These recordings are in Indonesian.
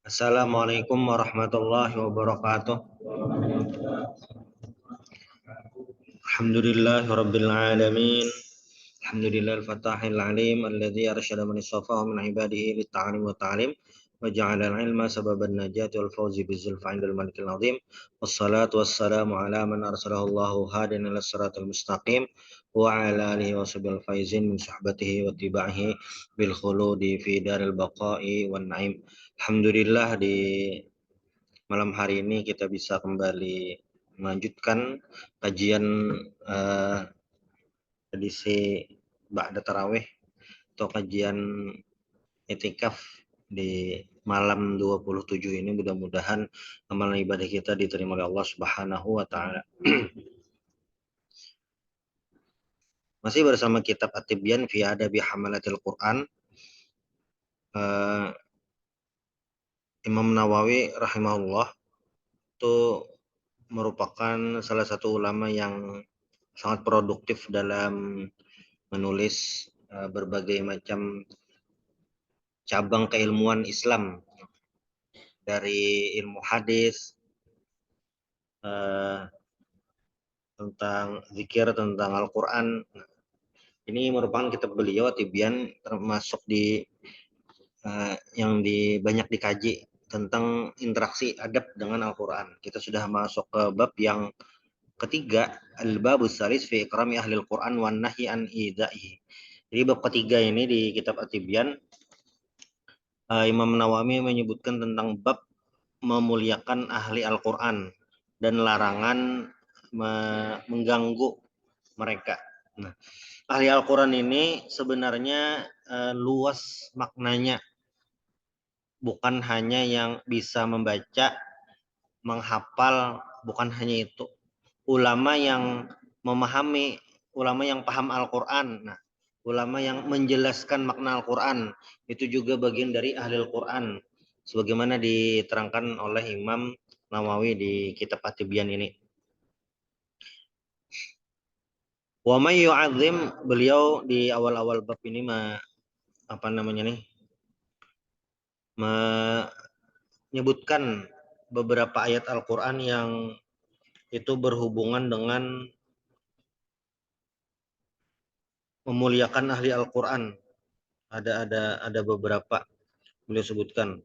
Assalamualaikum warahmatullahi wabarakatuh. Alhamdulillahi rabbil alamin. Alhamdulillahil fatahil alim alladzi arsyada man istafahu min ibadihi lit ta'lim wa ta'lim wa ja'ala al-ilma sababan najati wal fawzi bizulfa 'indal malikil azim. Wassalatu wassalamu ala man arsalahu Allahu hadiyan ila siratal mustaqim wa ala alihi wa sahbihi faizin min suhbatihi wa tiba'ihi bil khuludi fi daril baqa'i wan na'im. Alhamdulillah di malam hari ini kita bisa kembali melanjutkan kajian edisi Ba'da Tarawih atau kajian itikaf di malam 27 ini. Mudah-mudahan amalan ibadah kita diterima oleh Allah Subhanahu wa taala. Masih bersama kitab At-Tibyan fi Adabi Hamalatil Quran. Imam Nawawi rahimahullah itu merupakan salah satu ulama yang sangat produktif dalam menulis berbagai macam cabang keilmuan Islam, dari ilmu hadis, tentang zikir, tentang Al-Quran. Ini merupakan kitab beliau Tibyan, termasuk di yang banyak dikaji tentang interaksi adab dengan Al-Quran. Kita sudah masuk ke bab yang ketiga, al-babus salis fi ikrami ahli Al-Quran wan nahyi an idza'ihi. Jadi bab ketiga ini di kitab At-Tibyan, Imam Nawawi menyebutkan tentang bab memuliakan ahli Al-Quran dan larangan mengganggu mereka. Nah, ahli Al-Quran ini sebenarnya luas maknanya, bukan hanya yang bisa membaca, menghafal, bukan hanya itu. Ulama yang memahami, ulama yang paham Al-Quran, nah, ulama yang menjelaskan makna Al-Quran, itu juga bagian dari ahli Al-Quran, sebagaimana diterangkan oleh Imam Nawawi di kitab At-Tibyan ini. Wa may yu'azzim, beliau di awal-awal bab ini menyebutkan beberapa ayat Al-Quran yang itu berhubungan dengan memuliakan ahli Al-Quran. Ada beberapa beliau sebutkan.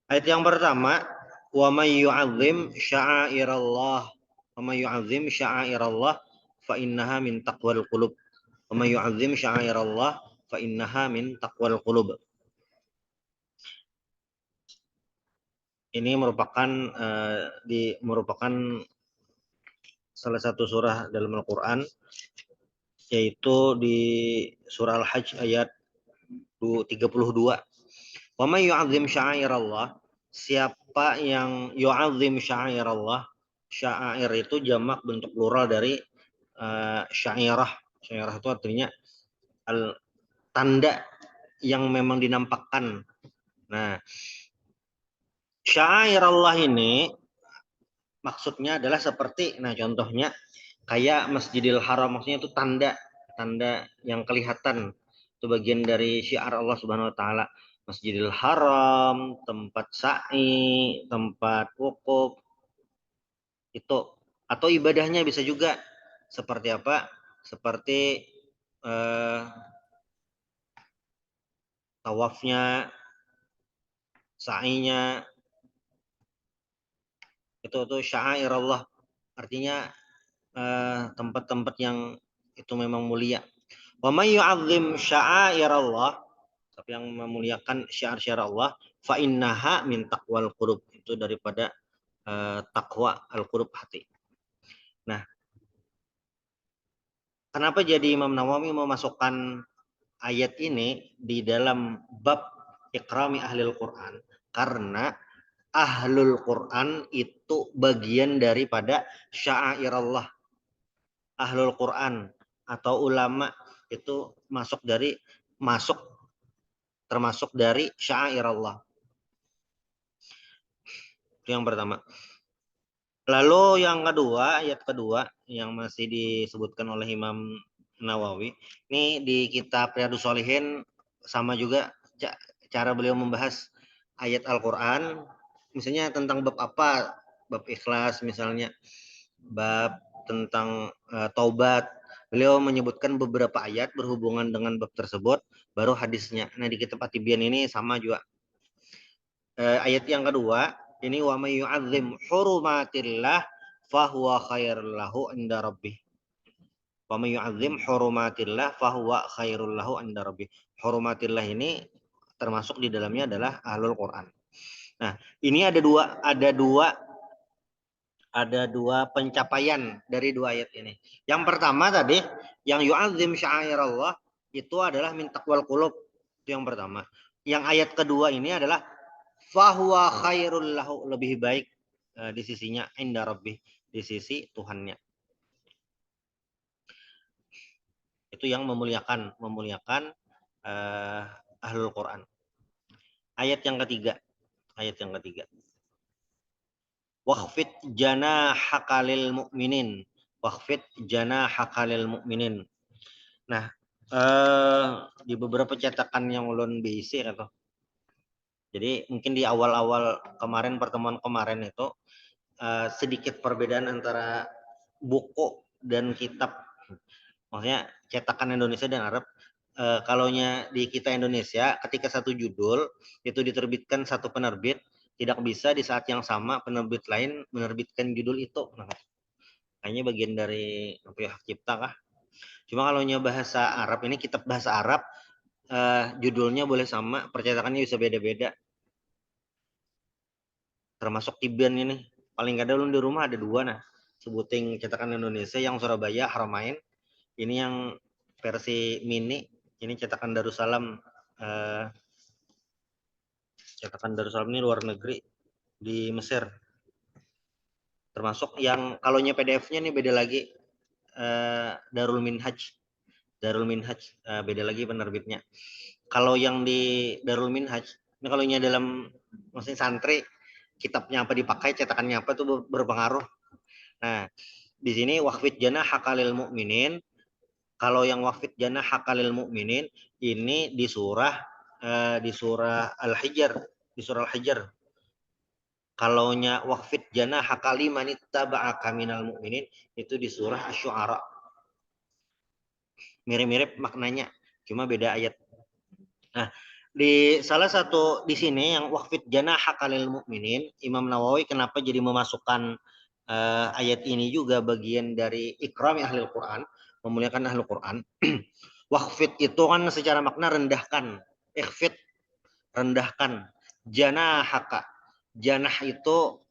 Ayat yang pertama, wa may yu'azzim sya'airallah, wa may yu'azzim sya'airallah fa innaha min taqwal qulub. Wa may yu'azzim sya'airallah fa innaha min taqwal qulub. Ini merupakan salah satu surah dalam Al-Quran, yaitu di surah Al-Hajj ayat 32. Wa may yu'azzim sya'airallah, siapa yang yu'azzim sya'airallah, sya'air itu jamak bentuk plural dari syairah. Syairah itu artinya tanda yang memang dinampakkan. Nah, sya'airallah ini maksudnya adalah seperti, nah contohnya kayak Masjidil Haram, maksudnya itu tanda yang kelihatan, itu bagian dari syiar Allah Subhanahu wa taala. Masjidil Haram, tempat sa'i, tempat wukuf, itu, atau ibadahnya bisa juga seperti apa? Seperti tawafnya, sa'inya, itu syair Allah, artinya tempat-tempat yang itu memang mulia. Wa may yu'azzim sya'airallah, tapi yang memuliakan syiar-syiar Allah, fa innaha min taqwal qulub, itu daripada takwa al-qulub, hati. Nah, kenapa jadi Imam Nawawi memasukkan ayat ini di dalam bab ikrami ahlul Quran? Karena ahlul Quran itu bagian daripada sya'airallah. Ahlul Quran atau ulama itu termasuk dari sya'airallah. Itu yang pertama. Lalu yang kedua, ayat kedua yang masih disebutkan oleh Imam Nawawi, ini di kitab Riyadhus Shalihin sama juga cara beliau membahas ayat Al-Qur'an, misalnya tentang bab apa, bab ikhlas misalnya, bab tentang taubat. Beliau menyebutkan beberapa ayat berhubungan dengan bab tersebut, baru hadisnya. Nah, di kitab At-Tibyan ini sama juga. Ayat yang kedua, ini wa may yu'azzim hurumatillah fahuwa khairul lahu inda rabbih. Wa may yu'azzim hurumatillah fahuwa khairul lahu inda rabbih. Hurumatillah ini termasuk di dalamnya adalah ahlul Quran. Nah, ini ada dua pencapaian dari dua ayat ini. Yang pertama tadi, yang yu'azzim sya'airallah itu adalah min taqwal qulub. Itu yang pertama. Yang ayat kedua ini adalah fahuwa khairul lahu, lebih baik di sisinya inda rabbih, di sisi Tuhannya. Itu yang memuliakan ahlul Quran. Ayat yang ketiga. Wakhfid janahaka lil mu'minin. Wakhfid janahaka lil mu'minin. Nah, di beberapa cetakan yang ulun bisi atau jadi mungkin di awal-awal pertemuan kemarin itu sedikit perbedaan antara buku dan kitab. Maksudnya cetakan Indonesia dan Arab. Kalaunya di kita Indonesia, ketika satu judul itu diterbitkan satu penerbit, tidak bisa di saat yang sama penerbit lain menerbitkan judul itu. Nah, kayaknya bagian dari hak cipta kah? Cuma kalaunya bahasa Arab ini, kitab bahasa Arab, judulnya boleh sama, percetakannya bisa beda-beda. Termasuk Tibyan ini. Paling kadang di rumah ada dua, nah. Sebuting cetakan Indonesia yang Surabaya, Haramain. Ini yang versi mini, ini cetakan Darussalam. Cetakan Darussalam ini luar negeri, di Mesir. Termasuk yang kalaunya PDF-nya nih beda lagi. Darul Minhaj, beda lagi penerbitnya. Kalau yang di Darul Minhaj, ini kalaunya dalam maksudnya santri, kitabnya apa dipakai, cetakannya apa itu berpengaruh. Nah, di sini wakhfid janahaka lil mu'minin. Kalau yang wakhfid janahaka lil mu'minin ini di surah Al-Hijr, di surah Al-Hijr. Kalaunya wakhfid janahaka liman ittaba'aka minal mu'minin itu di surah Asy-Syu'ara. Mirip-mirip maknanya, cuma beda ayat. Nah, di salah satu di sini yang wakhfid janahaka lil mu'minin, Imam Nawawi kenapa jadi memasukkan ayat ini juga bagian dari ikrami ahli Quran, memuliakan ahli Quran. Wakhfid itu kan secara makna rendahkan, ikhfid rendahkan, janahaka, janah itu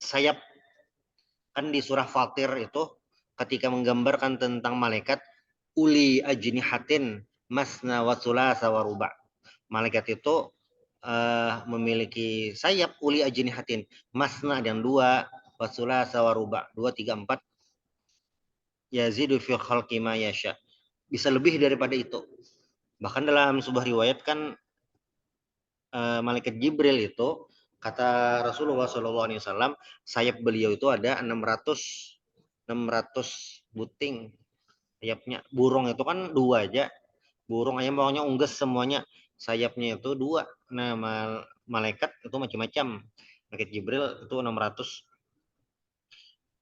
sayap. Kan di surah Fatir itu ketika menggambarkan tentang malaikat uli ajnihatin masna wa thulatsa wa ruba'. Malaikat itu memiliki sayap uli ajnihatin, masna dan dua, wa thulatsa wa ruba', 2 3 4. Yazidu fi khalqi ma yasha. Bisa lebih daripada itu. Bahkan dalam sebuah riwayat kan malaikat Jibril itu kata Rasulullah SAW, sayap beliau itu ada 600 buting sayapnya. Burung itu kan dua aja. Burung ayam pokoknya ungges semuanya. Sayapnya itu dua. Nah, malaikat itu macam-macam. Malaikat Jibril itu 600.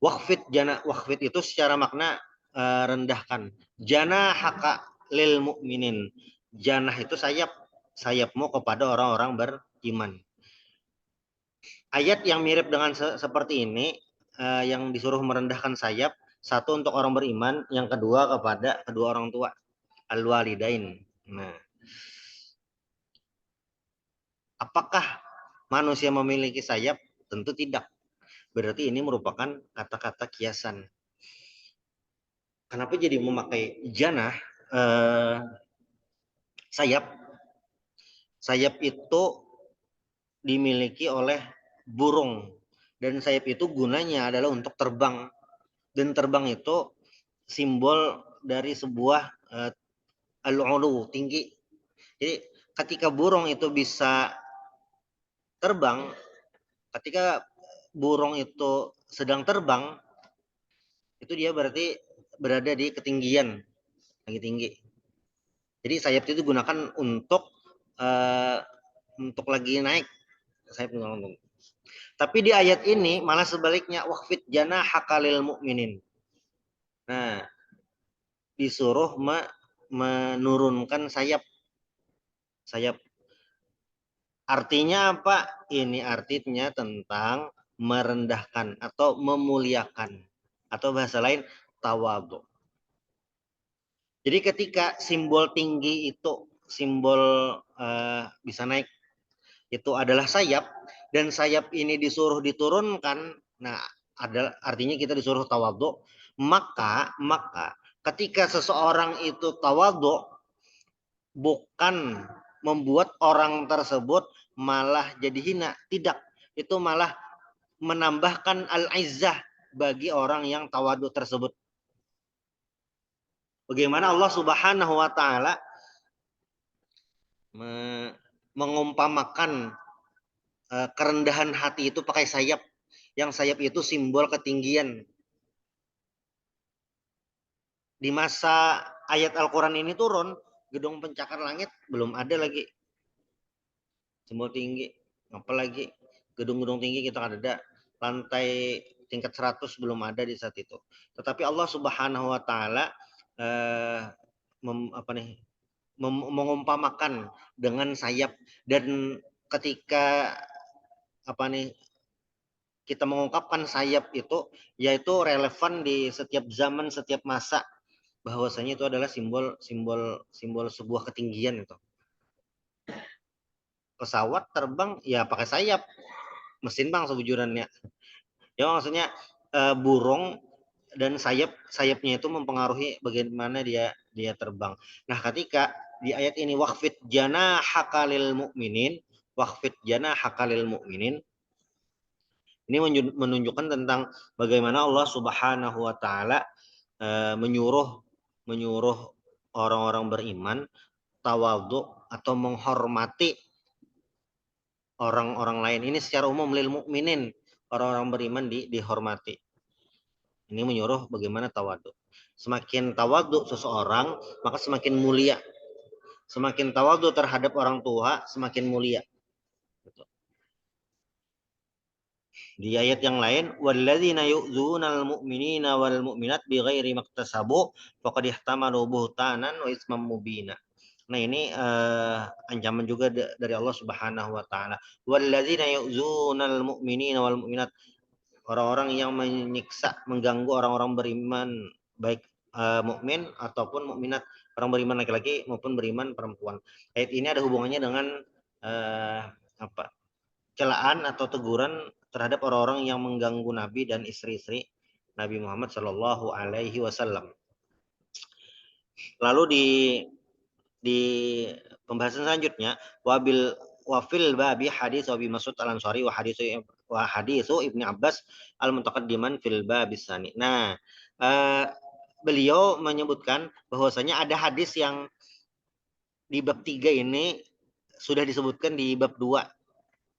Wakhfid itu secara makna rendahkan. Janahaka lil mu'minin. Janah itu sayap. Sayapmu kepada orang-orang beriman. Ayat yang mirip dengan seperti ini, yang disuruh merendahkan sayap, satu untuk orang beriman, yang kedua kepada kedua orang tua, al-walidain. Nah, apakah manusia memiliki sayap? Tentu tidak. Berarti ini merupakan kata-kata kiasan. Kenapa jadi memakai janah sayap? Sayap itu dimiliki oleh burung, dan sayap itu gunanya adalah untuk terbang, dan terbang itu simbol dari sebuah al-ulu, tinggi. Jadi ketika burung itu bisa terbang, ketika burung itu sedang terbang, itu dia berarti berada di ketinggian, lagi tinggi. Jadi sayap itu digunakan untuk untuk lagi naik sayap tunggang. Tapi di ayat ini malah sebaliknya, waqfid janahaka lil mu'minin. Nah, disuruh menurunkan sayap. Artinya apa? Ini artinya tentang merendahkan atau memuliakan. Atau bahasa lain, tawadhu. Jadi ketika simbol tinggi itu, simbol bisa naik, itu adalah sayap, dan sayap ini disuruh diturunkan, nah artinya kita disuruh tawadhu, maka ketika seseorang itu tawadhu, bukan membuat orang tersebut malah jadi hina, tidak, itu malah menambahkan al-izzah bagi orang yang tawadhu tersebut. Bagaimana Allah Subhanahu wa taala mengumpamakan kerendahan hati itu pakai sayap, yang sayap itu simbol ketinggian. Di masa ayat Al-Quran ini turun, gedung pencakar langit belum ada lagi, simbol tinggi, apalagi gedung-gedung tinggi kita ada, lantai tingkat 100 belum ada di saat itu. Tetapi Allah Subhanahu wa taala mengumpamakan dengan sayap, dan ketika kita mengungkapkan sayap itu, yaitu relevan di setiap zaman, setiap masa, bahwasanya itu adalah simbol sebuah ketinggian. Itu pesawat terbang ya pakai sayap, mesin bang sebujurannya ya, maksudnya burung dan sayapnya itu mempengaruhi bagaimana dia terbang. Nah, ketika di ayat ini waqfid janahaka lil mu'minin, waqfid janahaka lil mu'minin, ini menunjukkan tentang bagaimana Allah Subhanahu wa taala menyuruh orang-orang beriman tawadhu atau menghormati orang-orang lain. Ini secara umum lil mukminin, orang-orang beriman dihormati. Ini menyuruh bagaimana tawadhu. Semakin tawadhu seseorang, maka semakin mulia. Semakin tawadhu terhadap orang tua, semakin mulia. Di ayat yang lain, walladzina yu'dzunal mu'minina wal mu'minat bighairi maktasabu faqad ihtamalu buhtanan wa ismam mubina. Nah, ini ancaman juga dari Allah Subhanahu wa taala. Walladzina yu'dzunal mu'minina wal mu'minat, orang-orang yang menyiksa, mengganggu orang-orang beriman, baik mukmin ataupun mukminat, orang beriman laki-laki maupun beriman perempuan. Ayat ini ada hubungannya dengan celaan atau teguran terhadap orang-orang yang mengganggu Nabi dan istri-istri Nabi Muhammad Shallallahu Alaihi Wasallam. Lalu di pembahasan selanjutnya, wafil babi hadis Abi Mas'ud Al-Ansari wa hadisu Ibnu Abbas al-mutaqaddiman fil babis tsani. Nah, beliau menyebutkan bahwasanya ada hadis yang di bab 3 ini sudah disebutkan di bab 2.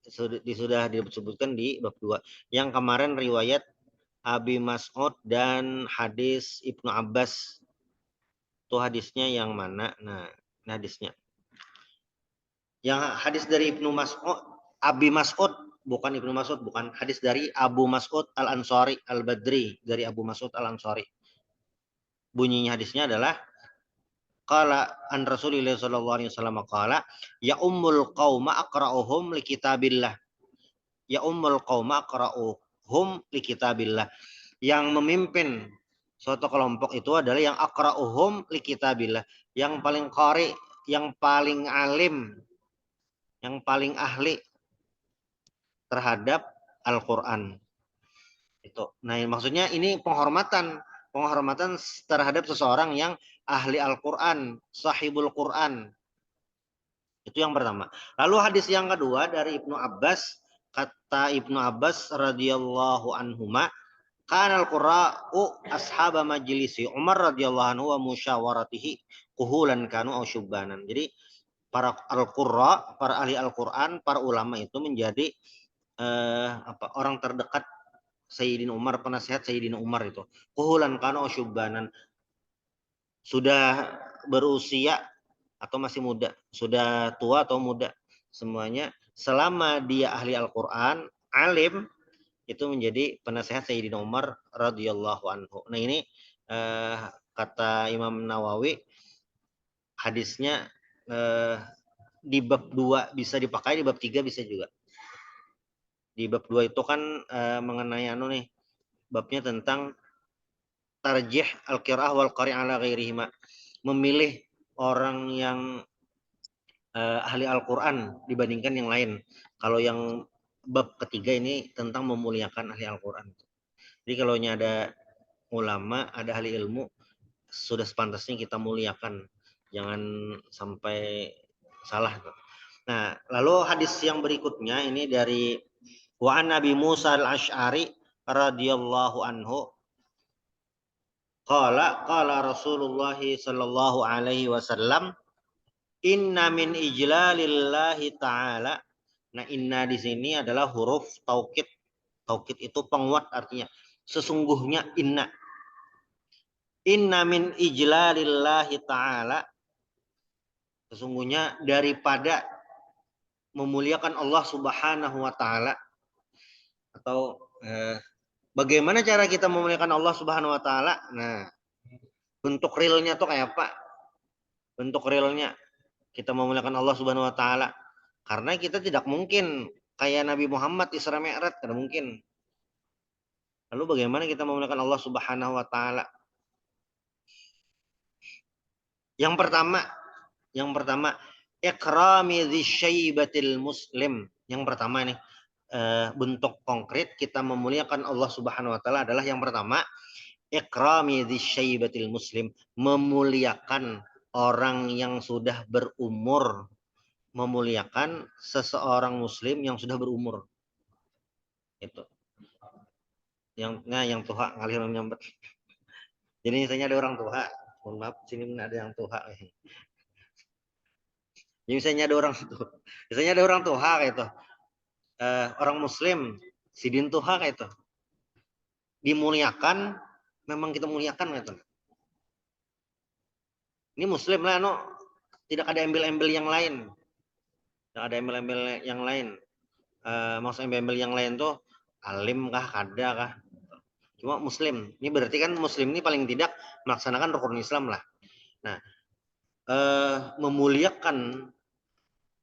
Sudah disebutkan di bab 2. Yang kemarin riwayat Abi Mas'ud dan hadis Ibnu Abbas. Itu hadisnya yang mana? Nah, hadisnya. Yang hadis dari Ibnu Mas'ud, Abi Mas'ud, bukan Ibnu Mas'ud, bukan, hadis dari Abu Mas'ud Al-Ansari Al-Badri, dari Abu Mas'ud Al-Ansari. Bunyinya hadisnya adalah qala an Rasulillah sallallahu alaihi wasallam qala ya ummul qauma aqra'uhum li kitabillah. Ya ummul qauma aqra'uhum li kitabillah. Yang memimpin suatu kelompok itu adalah yang aqra'uhum li kitabillah, yang paling qari, yang paling alim, yang paling ahli terhadap Al-Qur'an. Itu. Nah, maksudnya ini penghormatan terhadap seseorang yang ahli Al-Qur'an, sahibul Qur'an. Itu yang pertama. Lalu hadis yang kedua dari Ibnu Abbas, kata Ibnu Abbas radhiyallahu anhuma, kana al-qurra'u ashaba majlisi Umar radhiyallahu anhu wa musyawaratihi kuhulan kanu au syubbanan. Jadi para al-qurra, para ahli Al-Qur'an, para ulama itu menjadi orang terdekat Sayyidina Umar, penasihat Sayyidina Umar itu. Kuhulan kanu au syubbanan. Sudah berusia atau masih muda, sudah tua atau muda, semuanya selama dia ahli Al-Qur'an, alim, itu menjadi penasehat Sayyidina Umar radhiyallahu anhu. Nah ini kata Imam Nawawi, hadisnya di bab 2 bisa dipakai, di bab 3 bisa juga. Di bab 2 itu kan mengenai nih, babnya tentang tarjih al-qiraah wal qari' ala ghairihima. Memilih orang yang ahli Al-Qur'an dibandingkan yang lain. Kalau yang bab ketiga ini tentang memuliakan ahli Al-Qur'an. Jadi kalau ada ulama, ada ahli ilmu, sudah sepantasnya kita muliakan. Jangan sampai salah. Nah, lalu hadis yang berikutnya ini dari wa Nabi Musa al-Asy'ari radhiyallahu anhu qala Rasulullah sallallahu alaihi wasallam inna min ijlalillahi ta'ala. Nah, inna di sini adalah huruf taukid. Taukid itu penguat, artinya sesungguhnya inna. Inna min ijlalillahi ta'ala, sesungguhnya daripada memuliakan Allah Subhanahu wa taala, atau bagaimana cara kita memuliakan Allah Subhanahu wa taala? Nah, bentuk realnya tuh kayak apa? Bentuk realnya kita memuliakan Allah Subhanahu wa taala. Karena kita tidak mungkin kayak Nabi Muhammad Isra Mi'raj, tidak mungkin. Lalu bagaimana kita memuliakan Allah Subhanahu wa taala? Yang pertama, ikrami dzisyaibatil muslim. Yang pertama nih, bentuk konkret kita memuliakan Allah Subhanahu wa taala adalah yang pertama, ikrami dzisyaibatil muslim, memuliakan orang yang sudah berumur, memuliakan seseorang muslim yang sudah berumur. Itu. Yang tua ngalir nyamber. Jadi misalnya ada orang tua, mohon maaf sini ada yang tua. Jadi misalnya ada orang tua, misalnya ada orang tua kayak itu, orang muslim, sidin tuha kayak itu, dimuliakan, memang kita muliakan kayak itu. Ini muslim lah, no, tidak ada embel-embel yang lain, tidak ada embel-embel yang lain. Maksud embel-embel yang lain tuh alim kah, kada kah? Cuma muslim. Ini berarti kan muslim ini paling tidak melaksanakan rukun Islam lah. Nah, memuliakan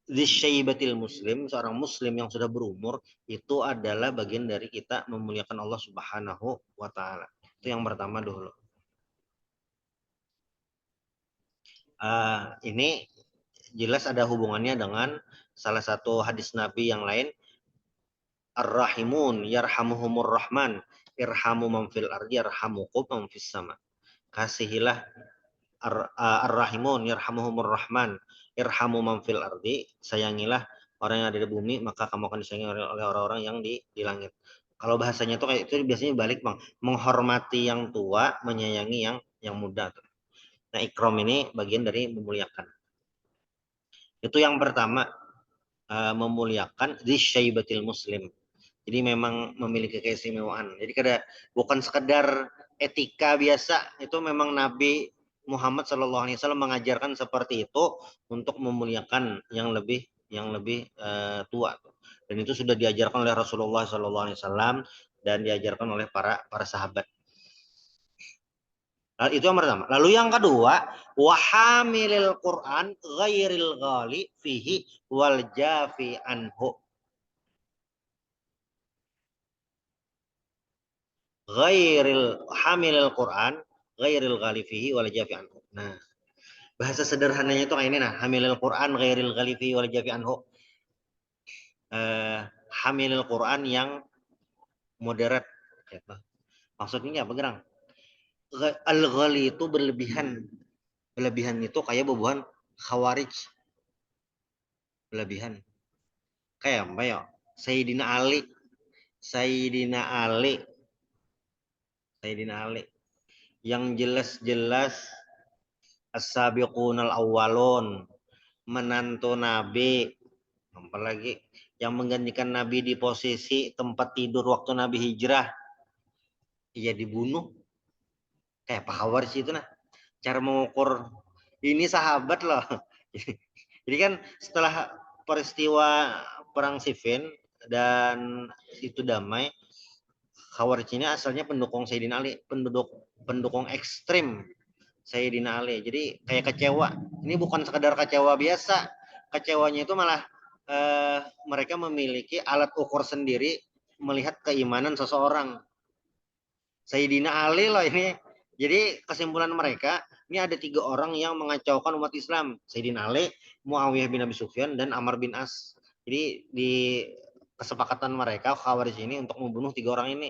dzisyaibatil muslim, seorang muslim yang sudah berumur, itu adalah bagian dari kita memuliakan Allah Subhanahu wa taala. Itu yang pertama dulu. Ini jelas ada hubungannya dengan salah satu hadis Nabi yang lain, Ar-Rahimun yarhamuhumur Rahman, irhamu man fil ardi yarhamukum man fis sama. Kasihilah Ar-Rahimun yarhamuhumur Rahman, irhamu man fil ardi, sayangilah orang yang ada di bumi, maka kamu akan disayangi oleh orang-orang yang di langit. Kalau bahasanya itu kayak itu biasanya balik, Bang. Menghormati yang tua, menyayangi yang muda. Nah, ikram ini bagian dari memuliakan. Itu yang pertama, memuliakan dzisyaibatil muslim. Jadi memang memiliki keistimewaan. Jadi bukan sekedar etika biasa, itu memang Nabi Muhammad SAW mengajarkan seperti itu untuk memuliakan yang lebih tua. Dan itu sudah diajarkan oleh Rasulullah SAW dan diajarkan oleh para sahabat. Itu yang pertama. Lalu yang kedua, wahamilil Quran ghairil ghali fihi wal jafi anhu. Ghairil hamilil Quran ghairil ghali fihi wal jafi anhu. Nah, bahasa sederhananya itu kayak ini, nah, hamilil Quran ghairil ghali fihi wal jafi anhu. Hamilil Quran yang moderat. Maksudnya apa, Gerang? Al-ghali itu berlebihan. Berlebihan itu kayak bebuhan khawarij. Berlebihan. Kayak apa ya? Sayyidina Ali. Yang jelas-jelas as-sabiqunal awwalun, menantu Nabi, apalagi yang menggantikan Nabi di posisi tempat tidur waktu Nabi hijrah, ia dibunuh. Kayak Pak Khawarij itu, nah, cara mengukur ini sahabat loh, Jadi kan setelah peristiwa perang Siffin dan itu damai, Khawarij ini asalnya pendukung Sayyidina Ali, pendukung ekstrim Sayyidina Ali. Jadi kayak kecewa. Ini bukan sekedar kecewa biasa. Kecewanya itu malah mereka memiliki alat ukur sendiri melihat keimanan seseorang. Sayyidina Ali loh ini. Jadi kesimpulan mereka, ini ada 3 orang yang mengacaukan umat Islam. Sayyidina Ali, Muawiyah bin Abi Sufyan, dan Amr bin As. Jadi di kesepakatan mereka, Khawarij ini untuk membunuh 3 orang ini.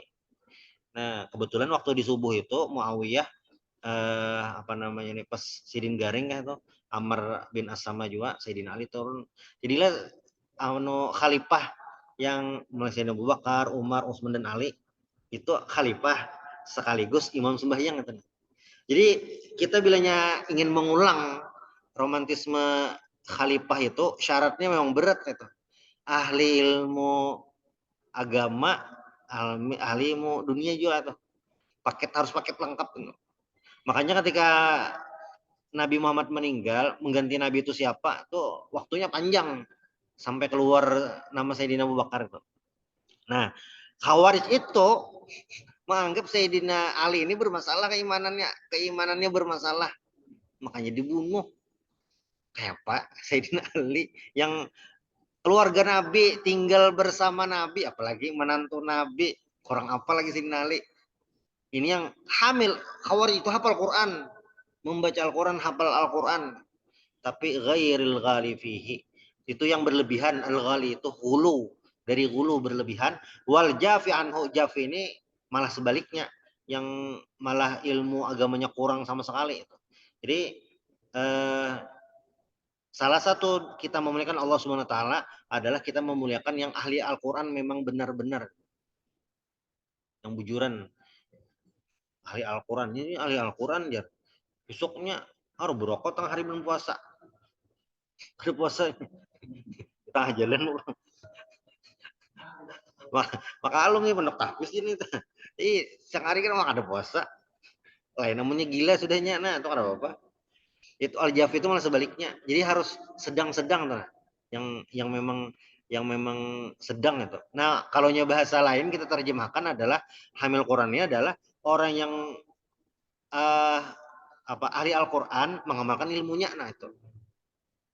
Nah, kebetulan waktu di subuh itu Muawiyah apa namanya ini pas sidin garing kan itu Amr bin As sama juga Sayyidina Ali turun. Jadilah khalifah yang mulai Sayyidina Abu Bakar, Umar, Utsman dan Ali itu khalifah sekaligus imam sembahyang katanya. Jadi kita bilanya ingin mengulang romantisme khalifah itu syaratnya memang berat itu. Ahli ilmu agama, ahli ilmu dunia juga tuh. Harus paket lengkap tuh. Makanya ketika Nabi Muhammad meninggal, mengganti Nabi itu siapa? Tuh waktunya panjang sampai keluar nama Sayyidina Abu Bakar itu. Nah, Khawarij itu menganggap Sayyidina Ali ini bermasalah keimanannya bermasalah, makanya dibunuh. Kayak Pak Sayyidina Ali yang keluarga Nabi tinggal bersama Nabi, apalagi menantu Nabi, kurang apa lagi Sayyidina Ali. Ini yang hamil, Khawarij itu hafal Quran, membaca Al-Quran, hafal Al-Quran, tapi ghairil ghali fihi. Itu yang berlebihan, al-ghali itu hulu, dari hulu berlebihan, wal jafi anhu, jafi ini malah sebaliknya, yang malah ilmu agamanya kurang sama sekali. Jadi salah satu kita memuliakan Allah Subhanahu wa taala adalah kita memuliakan yang ahli Al-Quran memang benar-benar, yang bujuran ahli Al-Quran. Ini ahli Al-Quran ya. Besoknya harus berokok tengah hari bulan puasa. Hari puasa tengah jalan maka alung nih pondok tahfiz ini. Siang hari kan memang ada puasa. Lain namanya gila sudahnya. Nah, itu ada apa? Itu al-jaf itu malah sebaliknya. Jadi harus sedang-sedang tuh. Yang memang sedang itu. Nah, kalau bahasa lain kita terjemahkan adalah hamil Qurannya adalah orang yang uh, ahli Al-Quran mengamalkan ilmunya. Nah, itu.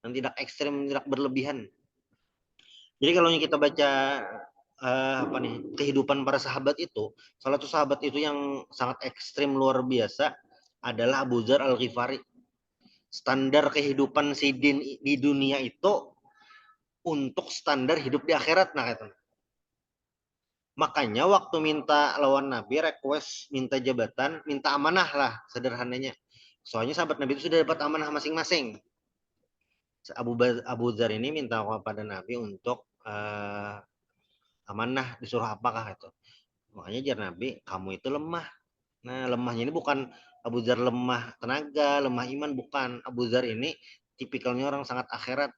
Yang tidak ekstrem, tidak berlebihan. Jadi kalau kita baca kehidupan para sahabat itu, salah satu sahabat itu yang sangat ekstrim luar biasa adalah Abu Dzar Al-Ghifari. Standar kehidupan sidin di dunia itu untuk standar hidup di akhirat. Nah, itu. Makanya waktu minta lawan Nabi, request minta jabatan, minta amanah lah sederhananya. Soalnya sahabat Nabi itu sudah dapat amanah masing-masing. Abu Dzar ini minta kepada Nabi untuk amanah, disuruh apakah itu. Makanya jar Nabi, kamu itu lemah. Nah, lemahnya ini bukan Abu Dzar lemah tenaga, lemah iman, bukan. Abu Dzar ini tipikalnya orang sangat akhirat.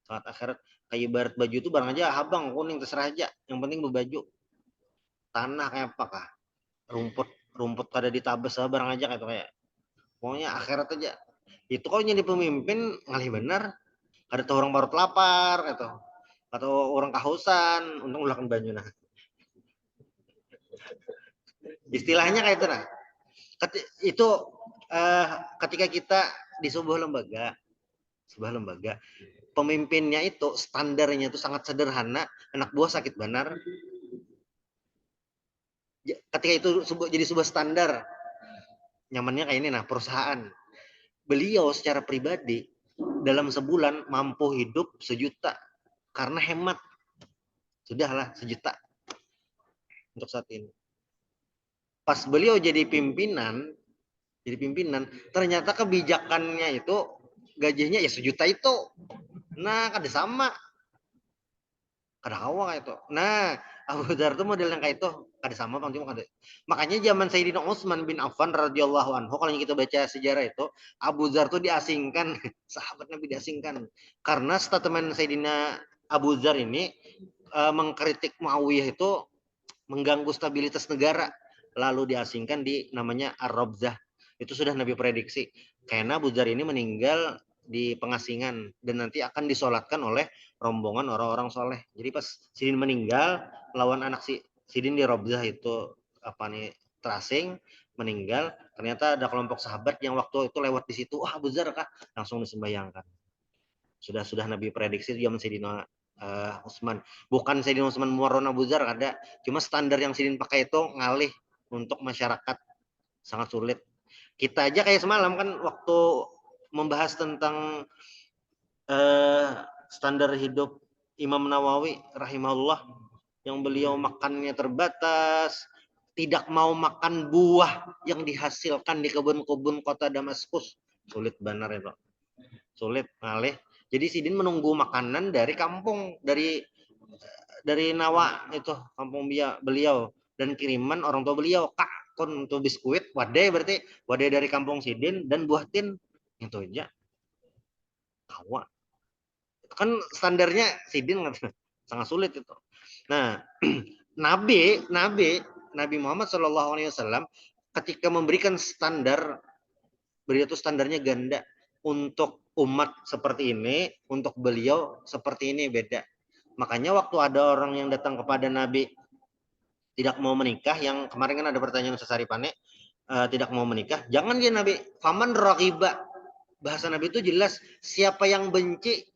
Sangat akhirat. Kayak ibarat baju itu barang aja habang, kuning, terserah aja. Yang penting berbaju. Tanah kayak apakah? Rumput kada ditabes barang aja kayak pokoknya akhirat aja. Itu kalau jadi pemimpin ngalih benar. Ada tuh orang baru lapar atau orang kehausan, untung ulahkan banyu nah. Istilahnya kayak itu nah. Itu ketika kita di sebuah lembaga, pemimpinnya itu standarnya itu sangat sederhana, anak buah sakit benar. Ketika itu jadi sebuah standar, nyamannya kayak ini nah, perusahaan. Beliau secara pribadi dalam sebulan mampu hidup 1.000.000 karena hemat. Sudahlah 1.000.000 untuk saat ini. Pas beliau jadi pimpinan, ternyata kebijakannya itu gajinya ya 1.000.000 itu. Nah, kada sama. Kada kawa itu. Nah, Abu Dzar itu model yang kayak itu, kada sama Bang, cuma kada. Makanya zaman Sayyidina Utsman bin Affan radhiyallahu anhu, kalau kita baca sejarah itu, Abu Dzar itu diasingkan, sahabat Nabi diasingkan. Karena statement Sayyidina Abu Dzar ini mengkritik Muawiyah itu mengganggu stabilitas negara, lalu diasingkan di namanya Ar-Rabzah. Itu sudah Nabi prediksi. Karena Abu Dzar ini meninggal di pengasingan dan nanti akan disolatkan oleh rombongan orang-orang soleh. Jadi pas Sidin meninggal, lawan anak Sidin di Robzah itu apa nih terasing meninggal, ternyata ada kelompok sahabat yang waktu itu lewat di situ, wah Abu Dzar kah, langsung disembayangkan. Sudah Nabi prediksi zaman Sidin Utsman. Bukan Sidin Utsman Muarron Abu Dzar ada, cuma standar yang Sidin pakai itu ngalih untuk masyarakat sangat sulit. Kita aja kayak semalam kan waktu membahas tentang standar hidup Imam Nawawi rahimahullah yang beliau makannya terbatas, tidak mau makan buah yang dihasilkan di kebun-kebun kota Damaskus. Sulit benar ya, Pak. Sulit ngalih. Jadi Sidin menunggu makanan dari kampung, dari Nawa itu kampung beliau dan kiriman orang tua beliau kak kon untuk biskuit wadai berarti wadai dari kampung Sidin dan buah tin itu aja kawa kan standarnya Sidin sangat sulit itu. Nah Nabi Muhammad SAW ketika memberikan standar beliau itu standarnya ganda untuk umat seperti ini untuk beliau seperti ini beda. Makanya waktu ada orang yang datang kepada Nabi tidak mau menikah, yang kemarin kan ada pertanyaan Ustaz Saripane, tidak mau menikah, jangan dia Nabi, faman ragiba, bahasa Nabi itu jelas, siapa yang benci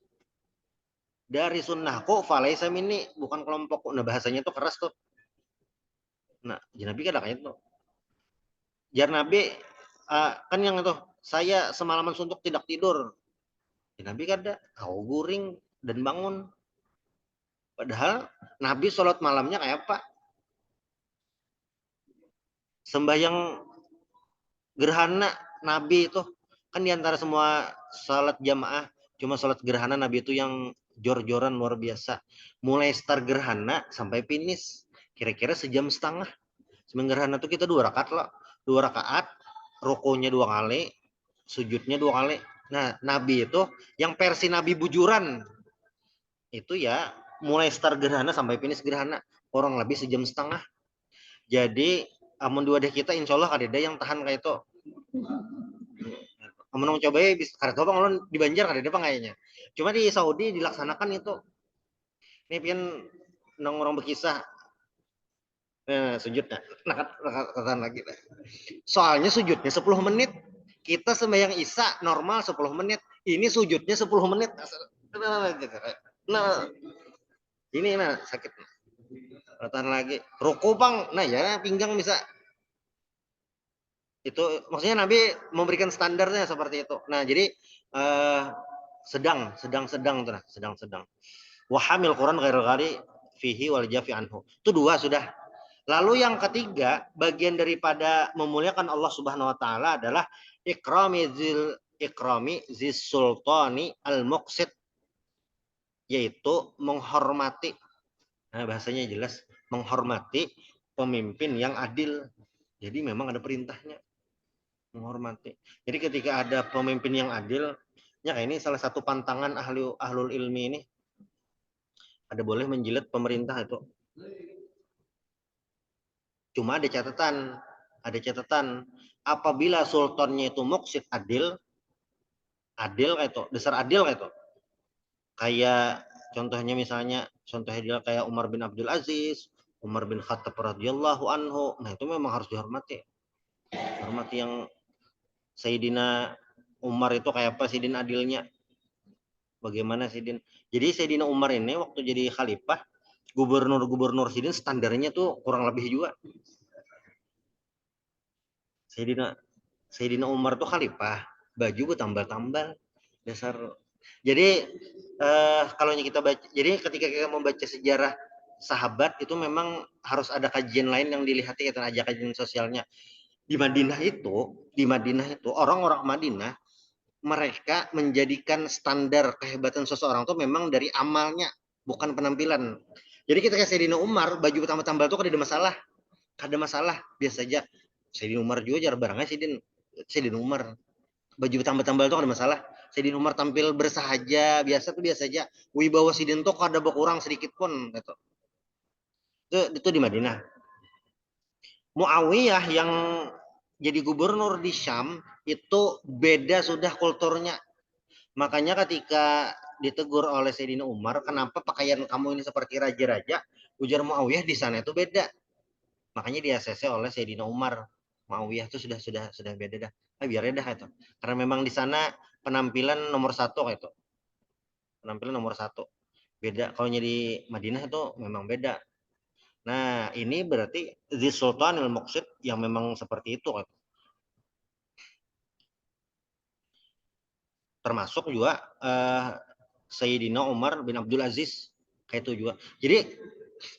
dari sunnahku, falaisa minni, bukan kelompokku. Nah bahasanya itu keras tuh. Nah, Nabi kan kayak itu. Jar Nabi, kan yang itu, saya semalaman suntuk tidak tidur. Nabi kada, kau guring dan bangun. Padahal Nabi sholat malamnya kayak apa? Sembahyang gerhana Nabi itu kan diantara semua sholat jamaah cuma sholat gerhana Nabi itu yang jor-joran luar biasa. Mulai start gerhana sampai finish kira-kira sejam setengah. Sebelum gerhana itu kita 2 rakaat loh, 2 rakaat, rukunya 2 kali, sujudnya 2 kali. Nah Nabi itu yang versi Nabi bujuran itu ya mulai start gerhana sampai finish gerhana kurang lebih sejam setengah. Jadi amun dua deh kita insya Allah ada yang tahan kayak itu. Amun coba bisa kada tahu bang di Banjar kada ada kayaknya. Cuma di Saudi dilaksanakan itu. Ini pian nang orang berkisah. Sujudnya katakan lagi. Soalnya sujudnya 10 menit. Kita sembahyang Isya normal 10 menit. Ini sujudnya 10 menit. Nah, ini nah sakit. Katakan lagi. Ruku bang. Nah ya pinggang bisa. Itu maksudnya Nabi memberikan standarnya seperti itu. Nah jadi sedang wahamil Quran ghairul ghari fihi wal jafi anhu. Itu 2 sudah. Lalu yang ketiga bagian daripada memuliakan Allah Subhanahu wa taala adalah ikrami zis sultani al muqsid, yaitu menghormati. Nah bahasanya jelas menghormati pemimpin yang adil. Jadi memang ada perintahnya menghormati. Jadi ketika ada pemimpin yang adil, ya ini salah satu pantangan ahlul ilmi ini ada boleh menjilat pemerintah itu. Cuma ada catatan apabila sultannya itu muksid adil kayak itu, dasar adil kayak itu. Kayak contohnya misalnya contohnya kayak Umar bin Abdul Aziz, Umar bin Khattab radhiyallahu anhu. Nah, itu memang harus dihormati. Hormati yang Sayyidina Umar itu kayak apa Sayyidin adilnya? Bagaimana Sayyidin? Jadi Sayyidina Umar ini waktu jadi khalifah, gubernur Sayyidin standarnya tuh kurang lebih juga. Sayyidina Umar tuh khalifah, baju bertambal-tambal dasar. Jadi kalau kita baca, jadi ketika kita membaca sejarah sahabat itu memang harus ada kajian lain yang dilihat kita aja kajian sosialnya. Di Madinah itu orang-orang Madinah mereka menjadikan standar kehebatan seseorang itu memang dari amalnya, bukan penampilan. Jadi ketika Sayyidina Umar baju bertambal-tambal itu kada masalah, biasa saja. Sayyidina Umar juga jar barangnya Sayyidina Umar baju tambal-tambal itu ada masalah. Sayyidina Umar tampil bersahaja biasa aja. Wibawa Sayyidina tuh ada berkurang sedikit pun gitu. Itu di Madinah. Muawiyah yang jadi gubernur di Syam itu beda sudah kulturnya. Makanya ketika ditegur oleh Sayyidina Umar, kenapa pakaian kamu ini seperti raja-raja? Ujar Muawiyah di sana itu beda. Makanya dia ACC oleh Sayyidina Umar. Muawiyah itu sudah beda dah. Biar dah itu. Karena memang di sana penampilan nomor satu itu. Penampilan nomor satu. Beda. Kalau di Madinah itu memang beda. Nah, ini berarti Zi Sultan al-Muqsid yang memang seperti itu. Termasuk juga Sayyidina Umar bin Abdul Aziz. Kayak itu juga. Jadi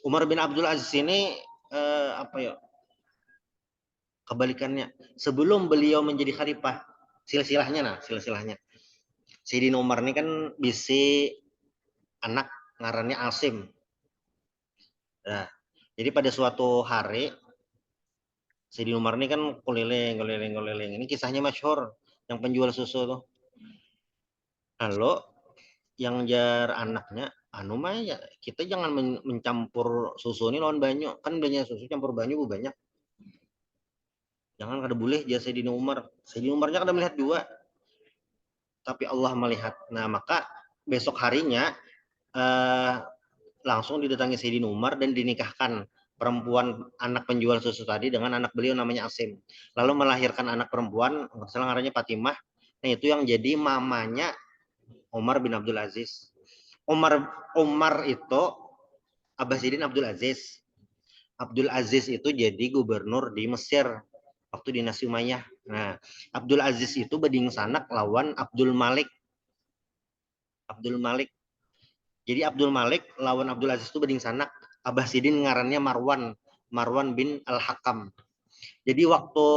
Umar bin Abdul Aziz ini apa ya? Kebalikannya. Sebelum beliau menjadi khalifah, silsilahnya. Sayyidina Umar ini kan bisi anak ngarannya Asim. Nah, jadi pada suatu hari Sayyidina Umar ini kan keliling. Ini kisahnya masyhur yang penjual susu tuh. Lalu yang jar anaknya, anu mah ya kita jangan mencampur susu ini lawan banyu. Kan banyak susu campur banyu bu banyak. Jangan kada boleh jasa Sayyidina Umar. Sayyidina Umarnya kada melihat dua, tapi Allah melihat. Nah, maka besok harinya eh, langsung didatangi Sayyidina Umar dan dinikahkan perempuan anak penjual susu tadi dengan anak beliau namanya Asim. Lalu melahirkan anak perempuan, salah ngarannya Fatimah. Nah, itu yang jadi mamanya Umar bin Abdul Aziz. Umar itu Abbasidin Abdul Aziz. Abdul Aziz itu jadi gubernur di Mesir waktu dinasti Umayyah. Nah, Abdul Aziz itu beding sanak lawan Abdul Malik. Abdul Malik. Jadi Abdul Malik lawan Abdul Aziz itu beding sanak. Abbasidin ngarannya Marwan. Marwan bin Al-Hakam. Jadi waktu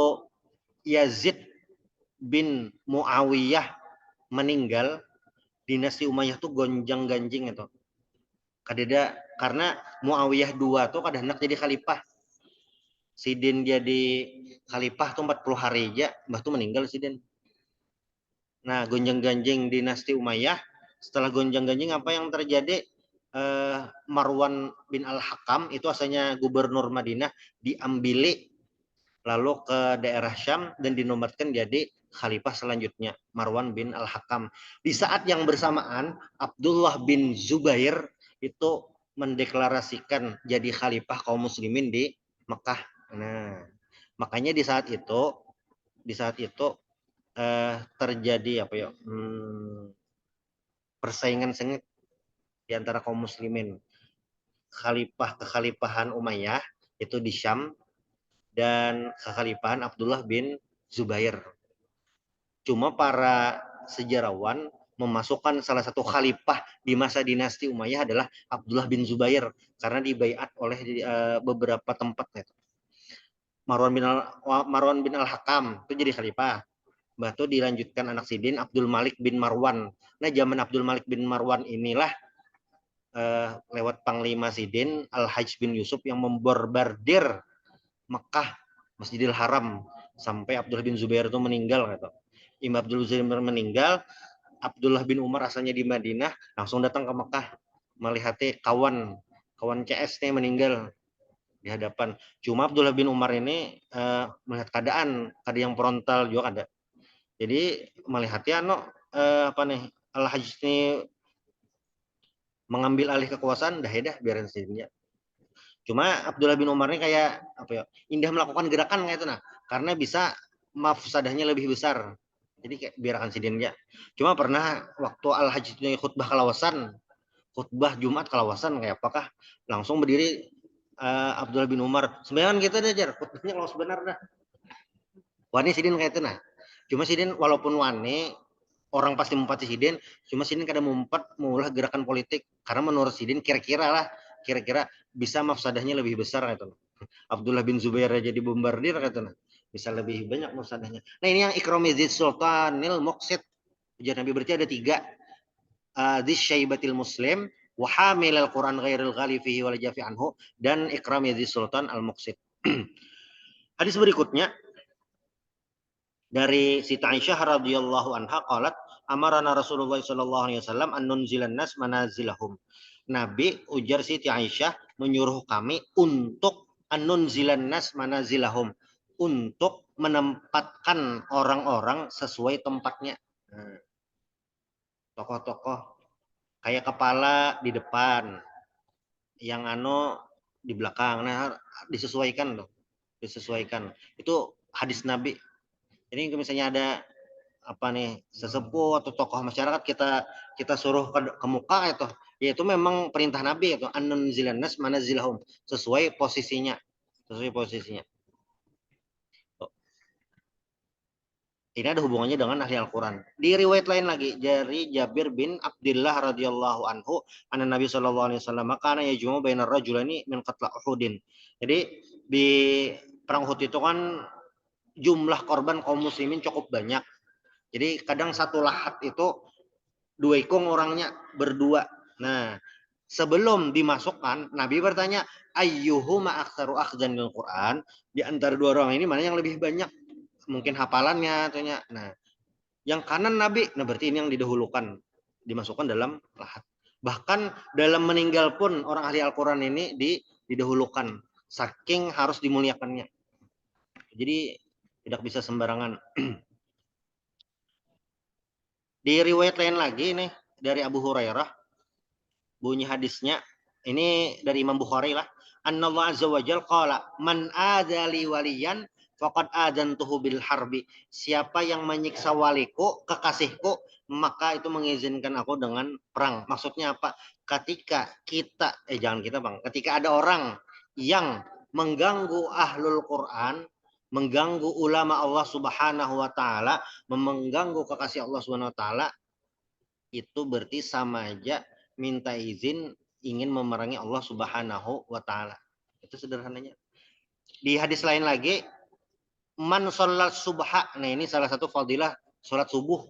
Yazid bin Muawiyah meninggal, dinasti Umayyah tuh gonjang ganjing itu. Kadeda karena Muawiyah dua tuh kada hendak jadi khalifah. Sidin jadi khalifah tuh 40 hari aja, mbah tuh meninggal Sidin. Nah, gonjang-ganjing dinasti Umayyah. Setelah gonjang-ganjing apa yang terjadi? Marwan bin Al-Hakam itu asalnya gubernur Madinah diambili lalu ke daerah Syam dan dinobatkan jadi khalifah selanjutnya Marwan bin Al-Hakam. Di saat yang bersamaan Abdullah bin Zubair itu mendeklarasikan jadi khalifah kaum muslimin di Mekah. Nah, makanya di saat itu terjadi apa ya? Persaingan sengit di antara kaum muslimin. Kekhalifahan Umayyah itu di Syam dan kekhalifahan Abdullah bin Zubair. Cuma para sejarawan memasukkan salah satu khalifah di masa dinasti Umayyah adalah Abdullah bin Zubair karena dibaiat oleh beberapa tempat. Marwan bin Al-Hakam itu jadi khalifah. Batu dilanjutkan anak Sidin Abdul Malik bin Marwan. Nah, zaman Abdul Malik bin Marwan inilah lewat Panglima Sidin Al-Hajj bin Yusuf yang memborbardir Mekah, Masjidil Haram sampai Abdullah bin Zubair itu meninggal gitu. Imam Abdul Zubair meninggal, Abdullah bin Umar asalnya di Madinah, langsung datang ke Mekah melihat kawan CS nih meninggal di hadapan. Cuma Abdullah bin Umar ini melihat keadaan, ada yang frontal juga ada. Jadi melihatnya apa nih Al-Hajj ini mengambil alih kekuasaan, dah biarin sendirinya. Cuma Abdullah bin Umar ini kayak apa ya, indah melakukan gerakan kayak itu nah, karena bisa mafsadahnya lebih besar. Jadi kayak biarkan sidin ya. Cuma pernah waktu Al-Hajj itu khutbah kalawasan, khutbah Jumat kalawasan kayak apakah langsung berdiri Abdullah bin Umar. Sebenarnya kita aja khutbahnya kalau sebenar dah. Wani sidin kayak itu nah. Cuma sidin walaupun wani orang pasti mempati sidin, cuma sidin kadang mumpat mengulah gerakan politik karena menurut sidin kira-kira bisa mafsadahnya lebih besar gitu. Abdullah bin Zubair jadi bombardir kata bisa lebih banyak mafsadahnya. Nah, ini yang Ikramizid Sultanil Muqsid. Ujar Nabi berarti ada 3. Dzis Syaibatil Muslim wa hamil al-Quran ghairil ghali fihi wal jafi anhu dan Ikramizid Sultan al-Muqsid. Hadis berikutnya dari Siti Aisyah radhiyallahu anha qalat amarana Rasulullah sallallahu alaihi wasallam an nunzilan nas manazilahum. Nabi ujar Siti Aisyah menyuruh kami untuk an nunzilan nas manazilahum, untuk menempatkan orang-orang sesuai tempatnya. tokoh-tokoh kayak kepala di depan, yang di belakang. Nah, disesuaikan loh, disesuaikan. Itu hadis Nabi. Jadi misalnya ada apa nih sesepuh atau tokoh masyarakat kita suruh ke muka itu memang perintah Nabi itu anunzilan nas manazilahum, sesuai posisinya. Ini ada hubungannya dengan ahli Al-Quran. Di riwayat lain lagi dari Jabir bin Abdullah radhiyallahu anhu, anna Nabi sallallahu alaihi wasallam kana yajmu bainar rajulani min qatla Uhudin. Jadi di perang Uhud itu kan jumlah korban kaum muslimin cukup banyak. Jadi kadang satu lahat itu dua ikung orangnya berdua. Nah, sebelum dimasukkan, Nabi bertanya, ayyuhuma aktsaru akhdan lil Quran? Di antara dua orang ini mana yang lebih banyak mungkin hafalannya ataunya. Nah, yang kanan Nabi, nah berarti ini yang didahulukan, dimasukkan dalam lahat. Bahkan dalam meninggal pun orang ahli Al-Quran ini didahulukan, saking harus dimuliakannya. Jadi tidak bisa sembarangan. Di riwayat lain lagi nih dari Abu Hurairah, bunyi hadisnya ini dari Imam Bukhari lah. Annallahu azza wajal qala man adali waliyan faqad adantuhu bil harbi. Siapa yang menyiksa waliku, kekasihku, maka itu mengizinkan aku dengan perang. Maksudnya apa? Ketika kita jangan kita Bang, ketika ada orang yang mengganggu ahlul Quran, mengganggu ulama Allah Subhanahu wa taala, mengganggu kekasih Allah Subhanahu wa taala, itu berarti sama aja minta izin ingin memerangi Allah Subhanahu wa taala. Itu sederhananya. Di hadis lain lagi, man sholat subha. Nah, ini salah satu fadilah sholat subuh.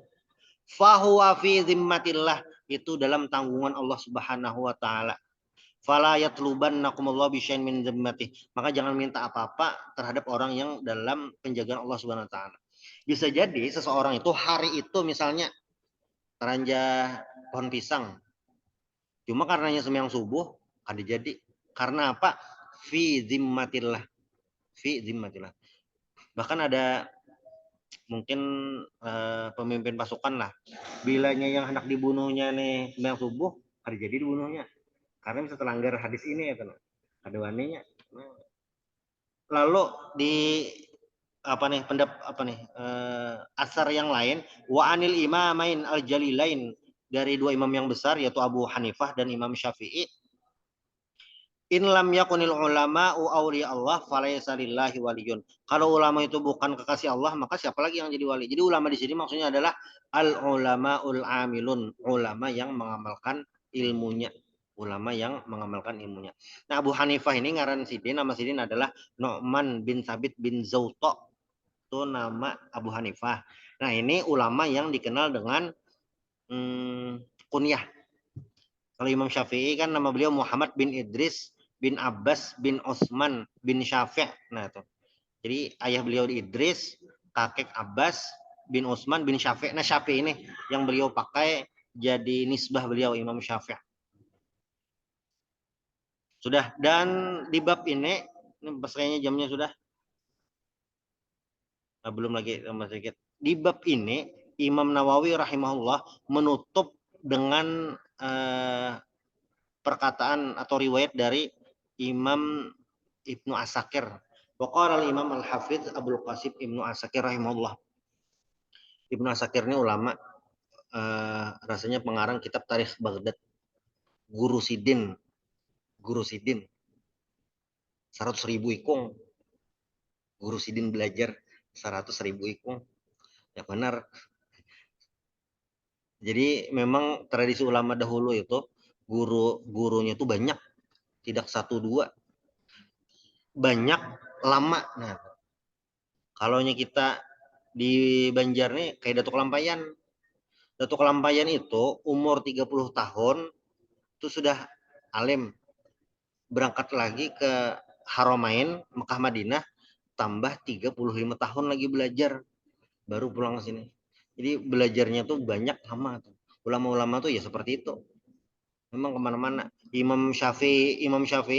Fahuwa fi zimmatillah, itu dalam tanggungan Allah Subhanahu wa taala. Fala yatlubannakumullahu bisyai'in min zimmatih. Maka jangan minta apa-apa terhadap orang yang dalam penjagaan Allah Subhanahu wa taala. Bisa jadi seseorang itu hari itu misalnya teranjah pohon pisang. Cuma karenanya sembahyang subuh ada jadi. Karena apa? Fi zimmatillah. Fi zimmatillah. Bahkan ada mungkin pemimpin pasukan lah. Bilanya yang hendak dibunuhnya nih sembahyang subuh, ada jadi dibunuhnya. Karena bisa terlanggar hadis ini ya kan. Ada waninya. Lalu di asar yang lain wa anil imamain al jalilain, dari dua imam yang besar yaitu Abu Hanifah dan Imam Syafi'i, in lam yakunil ulama awliya Allah falaysa lillahi waliyun. Kalau ulama itu bukan kekasih Allah, maka siapa lagi yang jadi wali? Jadi ulama di sini maksudnya adalah al ulamaul amilun, ulama yang mengamalkan ilmunya, ulama yang mengamalkan ilmunya. Nah, Abu Hanifah ini ngaran sidin, nama sidin adalah Nu'man bin Sabit bin Zauto. Itu nama Abu Hanifah. Nah, ini ulama yang dikenal dengan kunyah. Kalau Imam Syafi'i kan nama beliau Muhammad bin Idris bin Abbas bin Osman bin Syafi'. Nah, itu. Jadi ayah beliau Idris, kakek Abbas bin Osman bin Syafi'. Nah, Syafi' ini yang beliau pakai jadi nisbah beliau Imam Syafi'. Sudah, dan di bab ini kayaknya jamnya sudah. Nah, belum lagi tambah sedikit. Di bab ini Imam Nawawi rahimahullah menutup dengan perkataan atau riwayat dari Imam Ibnu Asakir. Waqala Imam Al-Hafidz Abdul Qasim Ibnu Asakir rahimahullah. Ibnu Asakir ini ulama, rasanya pengarang kitab Tarikh Baghdad. Guru Sidin 100.000 ikung. Guru Sidin belajar 100.000 ikung. Ya benar. Jadi memang tradisi ulama dahulu itu gurunya itu banyak, tidak satu dua, banyak, lama. Nah, kalau kita di Banjar nih kayak Datuk Lampayan. Datuk Lampayan itu umur 30 tahun itu sudah alim. Berangkat lagi ke Haramain, Mekah Madinah, tambah 35 tahun lagi belajar, baru pulang ke sini. Jadi belajarnya tuh banyak, lama tuh. Ulama-ulama tuh ya seperti itu. Memang kemana-mana. Imam Syafi'i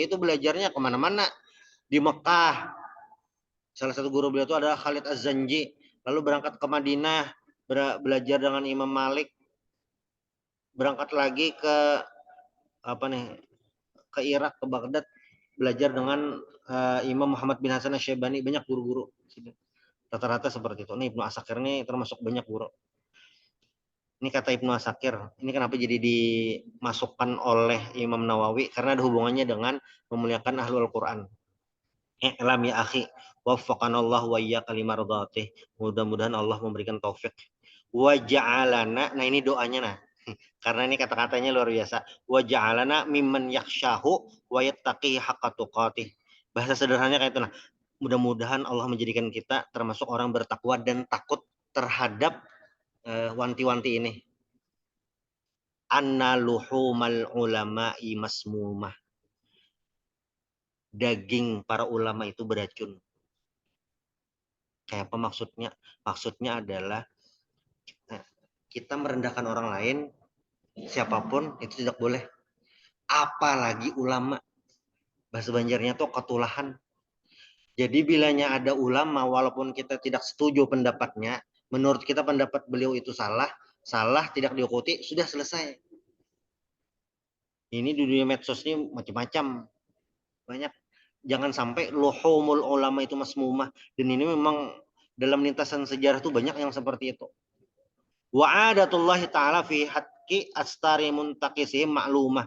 itu belajarnya kemana-mana. Di Mekah, salah satu guru beliau itu adalah Khalid Az-Zanji. Lalu berangkat ke Madinah, belajar dengan Imam Malik. berangkat lagi ke apa nih, ke Irak, ke Baghdad, belajar dengan Imam Muhammad bin Hasan Asy-Syaibani, banyak guru-guru. Rata-rata seperti itu. Nih Ibnu Asakir ini termasuk banyak guru. Ini kata Ibnu Asakir, ini kenapa jadi dimasukkan oleh Imam Nawawi, karena ada hubungannya dengan memuliakan ahlul Quran. I'lam ya akhi, waffaqanallah wa iyyaka limardhatih. Mudah-mudahan Allah memberikan taufik. Wa ja'alana, nah ini doanya nah. Karena ini kata-katanya luar biasa. Wa ja'alana mimman yakhshahu wa yattaqi haqqa tuqatih. Bahasa sederhananya kayak itu nah. Mudah-mudahan Allah menjadikan kita termasuk orang bertakwa dan takut terhadap wanti-wanti ini. Anna luhumal ulama'i masmumah. Daging para ulama itu beracun. Kayak apa maksudnya? Maksudnya adalah kita merendahkan orang lain, siapapun itu tidak boleh. Apalagi ulama. Bahasa Banjarnya tuh ketulahan. Jadi bilanya ada ulama, walaupun kita tidak setuju pendapatnya, menurut kita pendapat beliau itu salah, tidak diikuti, sudah selesai. Ini di dunia medsos ini macam-macam, banyak. Jangan sampai luhumul ulama itu masmumah. Dan ini memang dalam lintasan sejarah tuh banyak yang seperti itu. Wa'adatullahi ta'ala fi haqqi astari muntakisihim ma'lumah.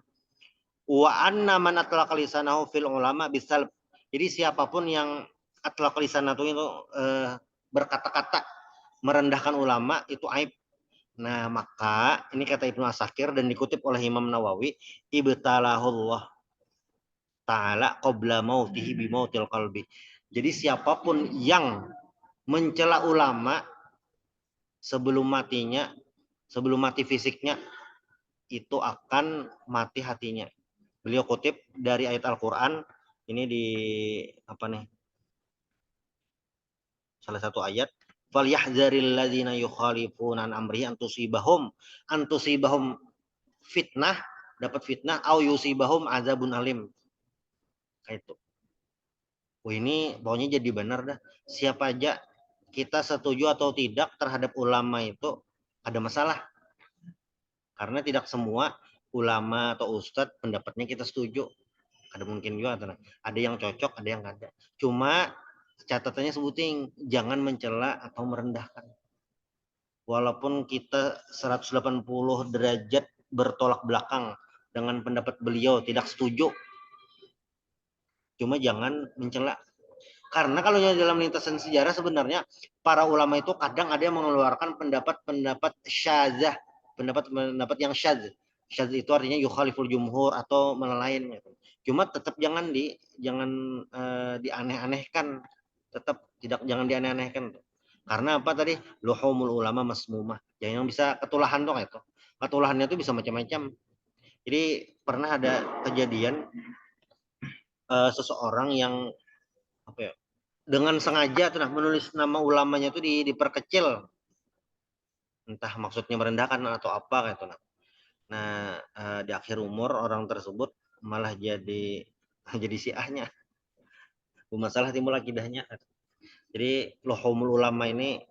Wa anna man atlaqa lisanahu fil ulama bisal. Jadi siapapun yang atlaqa lisanahu itu berkata-kata merendahkan ulama itu aib. Nah, maka ini kata Ibnu Asakir dan dikutip oleh Imam Nawawi, ibtalahullah ta'ala qabla mautihi bi mautil qalbi. Jadi siapapun yang mencela ulama sebelum matinya, sebelum mati fisiknya, itu akan mati hatinya. Beliau kutip dari ayat Al-Qur'an, ini di apa nih? Salah satu ayat, falyahzaril ladzina yukhalifuna an amrihi an tusibahum fitnah, dapat fitnah, au yusibahum azabun alim. Kayak itu. Oh, ini pokoknya jadi benar dah. Siapa aja kita setuju atau tidak terhadap ulama itu ada masalah. Karena tidak semua ulama atau ustadz pendapatnya kita setuju. Ada mungkin juga ada yang cocok, ada yang enggak ada. Cuma catatannya sebutin, jangan mencela atau merendahkan. Walaupun kita 180 derajat bertolak belakang dengan pendapat beliau, tidak setuju. Cuma jangan mencela. Karena kalau dalam lintasan sejarah sebenarnya para ulama itu kadang ada yang mengeluarkan pendapat-pendapat syadzah, pendapat yang syadz. Syadz itu artinya yukhaliful jumhur atau lain. Cuma tetap jangan dianeh-anehkan, tetap jangan dianeh-anehkan. Karena apa tadi? Luhumul ulama masmumah. Yang bisa ketulahan tuh kayak itu. Ketulahannya itu bisa macam-macam. Jadi pernah ada kejadian seseorang yang apa ya? Dengan sengaja tuh menulis nama ulamanya itu diperkecil, entah maksudnya merendahkan atau apa kayak itu. Nah, di akhir umur orang tersebut malah jadi jadi syiahnya. Masalah timbul akidahnya. Jadi luhumul ulama ini